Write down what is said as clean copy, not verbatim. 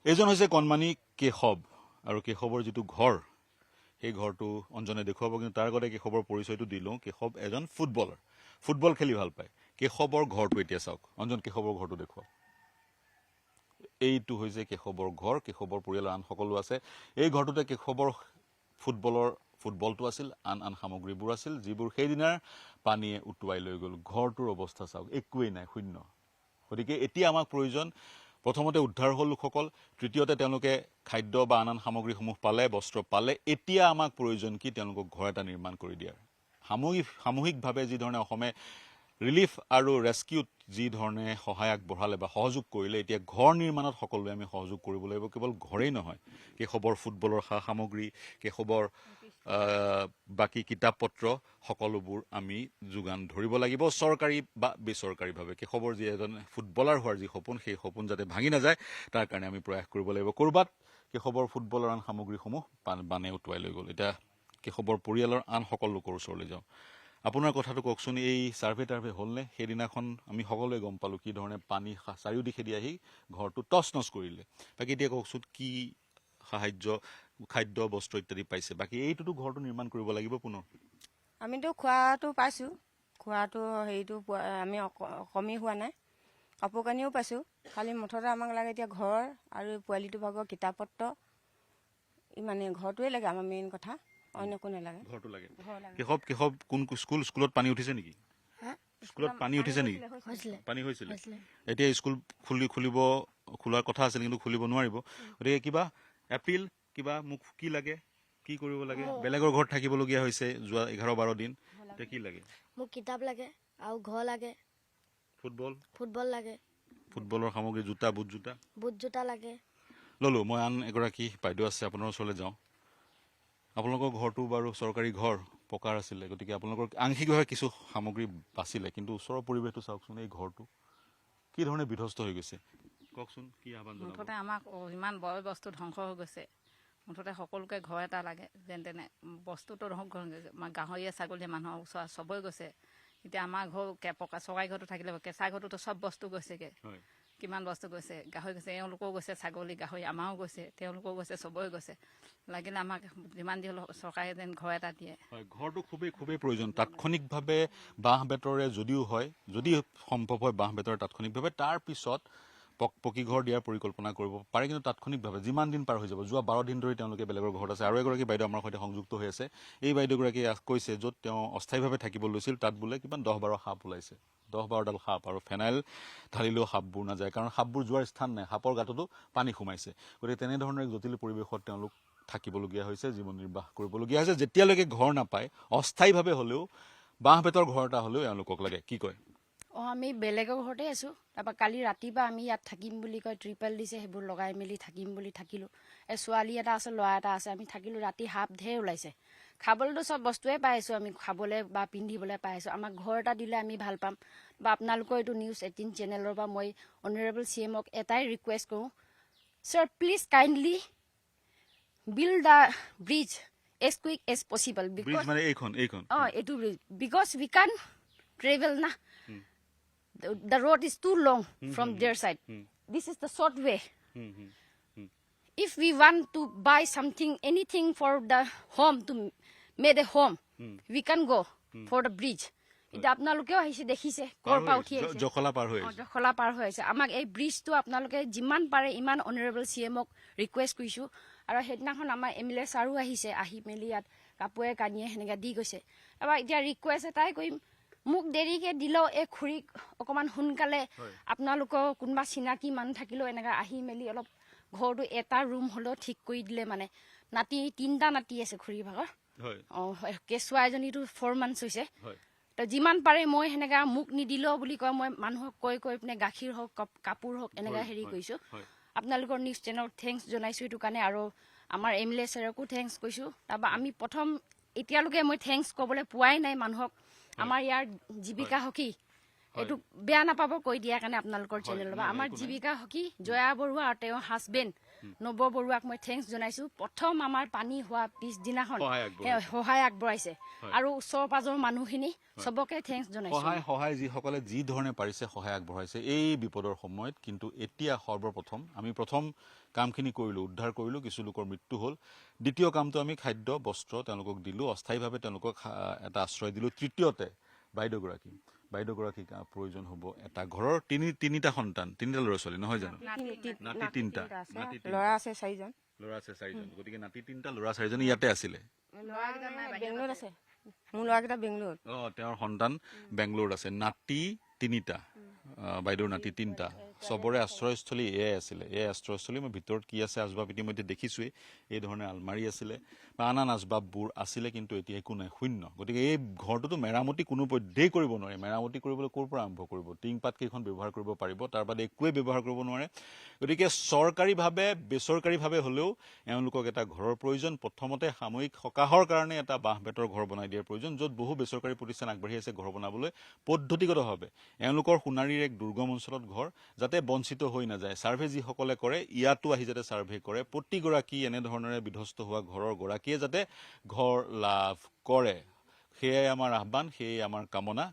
এইজন হৈছে কণমানি কেশৱ আৰু কেশৱৰ যিটো ঘৰ সেই ঘৰটো অঞ্জনে দেখুৱাব কিন্তু তাৰ আগতে কেশৱৰ পৰিচয়টো দি লওঁ কেশৱ এজন ফুটবলাৰ ফুটবল খেলি ভাল পায় কেশৱৰ ঘৰটো এতিয়া চাওক অঞ্জন কেশৱৰ ঘৰটো দেখুৱাওক এইটো হৈছে কেশৱৰ ঘৰ কেশৱৰ পৰিয়ালৰ আন সকলো আছে এই ঘৰটোতে কেশৱৰ ফুটবলটো আছিল আন আন সামগ্ৰীবোৰ আছিল যিবোৰ সেইদিনাৰ পানীয়ে উটুৱাই লৈ গ'ল ঘৰটোৰ অৱস্থা চাওক একোৱেই নাই শূন্য গতিকে এতিয়া আমাক প্ৰয়োজন প্ৰথমতে উদ্ধাৰ হ'ল লোকসকল তৃতীয়তে তেওঁলোকে খাদ্য বা আন আন সামগ্ৰীসমূহ পালে বস্ত্ৰ পালে এতিয়া আমাক প্ৰয়োজন কি তেওঁলোকক ঘৰ এটা নিৰ্মাণ কৰি দিয়াৰ সামূহিকভাৱে যি ধৰণে অসমে ৰিলিফ আৰু ৰেস্কিউত যি ধৰণে সহায় আগবঢ়ালে বা সহযোগ কৰিলে এতিয়া ঘৰ নিৰ্মাণত সকলোৱে আমি সহযোগ কৰিব লাগিব কেৱল ঘৰেই নহয় কেশৱৰ ফুটবলৰ সা সামগ্ৰী কেশৱৰ বাকী কিতাপ পত্ৰ সকলোবোৰ আমি যোগান ধৰিব লাগিব চৰকাৰী বা বেচৰকাৰীভাৱে কেশৱৰ যি এজন ফুটবলাৰ হোৱাৰ যি সপোন সেই সপোন যাতে ভাঙি নাযায় তাৰ কাৰণে আমি প্ৰয়াস কৰিব লাগিব ক'ৰবাত কেশৱৰ ফুটবলৰ আন সামগ্ৰীসমূহ বানে উটুৱাই লৈ গ'ল এতিয়া কেশৱৰ পৰিয়ালৰ আন সকলো লোকৰ ওচৰলৈ যাওঁ আপোনাৰ কথাটো কওকচোন এই টাৰ্ভে হ'লনে সেইদিনাখন আমি সকলোৱে গম পালোঁ কি ধৰণে পানী চাৰিওদিশেদি আহি ঘৰটো টচ নচ কৰিলে বাকী এতিয়া কওকচোন কি সাহায্য খাদ্য বস্ত্ৰ ইত্যাদি পাইছে বাকী এইটোতো ঘৰটো নিৰ্মাণ কৰিব লাগিব পুনৰ আমিতো খোৱাটো পাইছোঁ খোৱাটো হেৰিটো আমি কমি হোৱা নাই কাপোৰ কানিও পাইছোঁ খালি মুঠতে আমাক লাগে এতিয়া ঘৰ আৰু পোৱালিটো ভাগৰ কিতাপ পত্ৰ ইমানে ঘৰটোৱে লাগে আমাৰ মেইন কথা অন্য একো নালাগে ঘৰটো লাগে কেশৱ কোন স্কুলত পানী উঠিছে নেকি স্কুলত পানী উঠিছে নেকি পানী হৈছিলে এতিয়া স্কুল খোলাৰ কথা আছিল কিন্তু খুলিব নোৱাৰিব গতিকে কিবা এপ্ৰিল কিবা মোক কি লাগে কি কৰিব লাগে বেলেগৰ ঘৰত থাকিবলগীয়া হৈছে যোৱা 11-12 দিন এতিয়া কি লাগে মোক কিতাপ লাগে আৰু ঘৰ লাগে ফুটবল লাগে ফুটবলৰ সামগ্ৰী জোতা বুট জোতা লাগে ললো মই আন এগৰাকী বাইদেউ আছে আপোনাৰ ওচৰলৈ যাওঁ আপোনালোকৰ ঘৰটো বাৰু চৰকাৰী ঘৰ পকাৰ আছিলে গতিকে আপোনালোকৰ আংশিকভাৱে কিছু সামগ্ৰী বাচিলে কিন্তু ওচৰৰ পৰিৱেশটো চাওকচোন এই ঘৰটো কি ধৰণে বিধ্বস্ত হৈ গৈছে কওকচোন কি আহ্বান জনাব মুঠতে আমাক ইমান বয় বস্তু ধ্বংস হৈ গৈছে মুঠতে সকলোকে ঘৰ এটা লাগে যেন তেনে বস্তুটো ধ্বংস হৈ গৈছে গাহৰিয়ে ছাগলীয়ে মানুহৰ ওচৰত চবই গৈছে এতিয়া আমাৰ ঘৰ পকা চৰকাৰী ঘৰটো থাকিলে কেঁচা ঘৰটোতো চব বস্তু গৈছেগৈ কিমান বস্তু গৈছে গাহৰি গৈছে এওঁলোকেও গৈছে ছাগলী গাহৰি আমাৰো গৈছে তেওঁলোকেও গৈছে চবৰে গৈছে লাগিলে আমাক যিমান যি হ'লেও চৰকাৰে যেন ঘৰ এটা দিয়ে ঘৰটো খুবেই প্ৰয়োজন তাৎক্ষণিকভাৱে বাঁহ বেতৰে যদিও হয় যদি সম্ভৱ হয় বাঁহ বেতৰে তাৎক্ষণিকভাৱে তাৰ পিছত পকী ঘৰ দিয়াৰ পৰিকল্পনা কৰিব পাৰে কিন্তু তাৎক্ষণিকভাৱে যিমান দিন পাৰ হৈ যাব যোৱা 12 দিন ধৰি তেওঁলোকে বেলেগৰ ঘৰত আছে আৰু এগৰাকী বাইদেউ আমাৰ সৈতে সংযুক্ত হৈ আছে এই বাইদেউগৰাকীয়ে কৈছে য'ত তেওঁ অস্থায়ীভাৱে থাকিব লৈছিল তাত বোলে কিমান 10-12 সাপ ওলাইছে 10-12ডাল সাপ আৰু ফেনাইল ঢালিলেও সাপবোৰ নাযায় কাৰণ সাপবোৰ যোৱাৰ স্থান নাই সাপৰ গাঁততো পানী সোমাইছে গতিকে তেনেধৰণৰ এক জটিল পৰিৱেশত তেওঁলোক থাকিবলগীয়া হৈছে জীৱন নিৰ্বাহ কৰিবলগীয়া হৈছে যেতিয়ালৈকে ঘৰ নাপায় অস্থায়ীভাৱে হ'লেও বাঁহ বেতৰ ঘৰ এটা হ'লেও এওঁলোকক লাগে কি কয় আমি বেলেগৰ ঘৰতে আছোঁ তাৰপৰা কালি ৰাতিপুৱা আমি ইয়াত থাকিম বুলি কয় ট্ৰিপল দিছে সেইবোৰ লগাই মেলি থাকিম বুলি থাকিলোঁ এই ছোৱালী এটা আছে ল'ৰা এটা আছে আমি থাকিলোঁ ৰাতি সাপ ঢেৰ ওলাইছে খাবলৈতো চব বস্তুৱে পাই আছোঁ আমি খাবলৈ বা পিন্ধিবলৈ পাই আছোঁ আমাক ঘৰ এটা দিলে আমি ভাল পাম বা আপোনালোকৰ এইটো নিউজ 18 চেনেলৰ পৰা মই অনাৰেবল CMক এটাই ৰিকুৱেষ্ট কৰোঁ sir please kindly build the bridge as quick as possible because এইটো bridge because we can travel na the road is too long from their side this is the short way if we want to buy something anything for the home to make a home we can go for the bridge এটা আপোনালোকেও আহিছে দেখিছে কৰপা উঠি আহিছে জখলা পাৰ হৈ আছে আমাক এই ব্ৰিজটো আপোনালোকে যিমান পাৰে ইমান অনাৰেবল CMক ৰিকুৱেষ্ট কৰিছোঁ আৰু সেইদিনাখন আমাৰ MLA ছাৰো আহিছে আহি মেলি ইয়াত কাপোৰে কানিয়ে সেনেকৈ দি গৈছে এবাৰ এতিয়া ৰিকুৱেষ্ট এটাই কৰিম মোক দেৰিকৈ দিলেও এই খুৰীক অকণমান সোনকালে আপোনালোকৰ কোনোবা চিনাকি মানুহ থাকিলেও এনেকৈ আহি মেলি অলপ ঘৰটো এটা ৰুম হ'লেও ঠিক কৰি দিলে মানে নাতি 3টা নাতি আছে খুৰী ভাগৰ কেঁচুৱা এজনীটো 4 months হৈছে তো যিমান পাৰে মই সেনেকৈ মোক নিদিলেও বুলি কয় মই মানুহক কৈ পিনে গাখীৰ হওক কাপোৰ হওক এনেকৈ হেৰি কৰিছোঁ আপোনালোকৰ নিউজ চেনেলক থেংকছ জনাইছোঁ এইটো কাৰণে আৰু আমাৰ MLA ছাৰকো থেংকছ কৈছোঁ তাৰপৰা আমি প্ৰথম এতিয়ালৈকে মই থেংকছ ক'বলৈ পোৱাই নাই মানুহক আমাৰ ইয়াৰ জীৱিকা সখী এইটো বেয়া নাপাব কৈ দিয়াৰ কাৰণে আপোনালোকৰ হয়, চেনেলৰ নাই, পৰা নাই, আমাৰ একো নাই। জীৱিকা সখী জয়া বৰুৱা আৰু তেওঁৰ হাজবেণ্ড নৱ বৰুৱাক মই থেংকছ জনাইছোঁ প্ৰথম আমাৰ পানী হোৱা পিছদিনাখন সহায় আগবঢ়াইছে। সহায় আগবঢ়াইছে হয়। আৰু ওচৰ পাজৰ মানুহখিনি চবকে থেংকছ জনাইছোঁ সহায় যিসকলে যি ধৰণে পাৰিছে সহায় আগবঢ়াইছে এই বিপদৰ সময়ত। কিন্তু এতিয়া সৰ্বপ্ৰথম আমি প্ৰথম কামখিনি কৰিলোঁ, উদ্ধাৰ কৰিলোঁ, কিছু লোকৰ মৃত্যু হ'ল। দ্বিতীয় কামটো আমি খাদ্য বস্ত্ৰ তেওঁলোকক দিলোঁ, অস্থায়ীভাৱে তেওঁলোকক এটা আশ্ৰয় দিলোঁ। তৃতীয়তে বাইদেউগৰাকীক প্ৰয়োজন হ'ব এটা ঘৰৰ তিনিটা সন্তান, তিনিটা ল'ৰা ছোৱালী নহয় জানো? নাতি তিনিটা ল'ৰা আছে 4জন। ল'ৰা আছে 4জন, গতিকে নাতি তিনিটা ল'ৰা 4জন ইয়াতে আছিলে। বেংগলোৰত আছে, মোৰ ল'ৰাকেইটা বেংগলোৰত। তেওঁৰ সন্তান বেংগলোৰত আছে, নাতি তিনিটা, বাইদেউৰ নাতি তিনিটা, চবৰে আশ্ৰয়স্থলী এয়াই আছিলে। এই আশ্ৰয়স্থলী মই ভিতৰত কি আছে আচবাব ইতিমধ্যে দেখিছোৱেই। এই ধৰণে আলমাৰী আছিলে বা আন আচবাববোৰ আছিলে, কিন্তু এতিয়া একো নাই, শূন্য। গতিকে এই ঘৰটোতো মেৰামতি কোনোপধ্যেই কৰিব নোৱাৰে। মেৰামতি কৰিবলৈ ক'ৰ পৰা আৰম্ভ কৰিব? টিংপাত কেইখন ব্যৱহাৰ কৰিব পাৰিব, তাৰ বাদে একোৱেই ব্যৱহাৰ কৰিব নোৱাৰে। গতিকে চৰকাৰীভাৱে বেচৰকাৰীভাৱে হ'লেও এওঁলোকক এটা ঘৰৰ প্ৰয়োজন। প্ৰথমতে সাময়িক সকাহৰ কাৰণে এটা বাঁহ বেতৰ ঘৰ বনাই দিয়াৰ প্ৰয়োজন, য'ত বহু বেচৰকাৰী প্ৰতিষ্ঠান আগবাঢ়ি আছে ঘৰ বনাবলৈ পদ্ধতিগতভাৱে। এওঁলোকৰ সোণাৰীৰ এক দুৰ্গম অঞ্চলত ঘৰ, যাতে বঞ্চিত হৈ নাযায়। ছাৰ্ভে যিসকলে কৰে ইয়াতো আহি যাতে ছাৰ্ভে কৰে, প্ৰতিগৰাকী এনেধৰণেৰে বিধ্বস্ত হোৱা ঘৰৰ গৰাকীয়ে যাতে ঘৰ লাভ কৰে। সেয়াই আমাৰ আহ্বান, সেয়াই আমাৰ কামনা।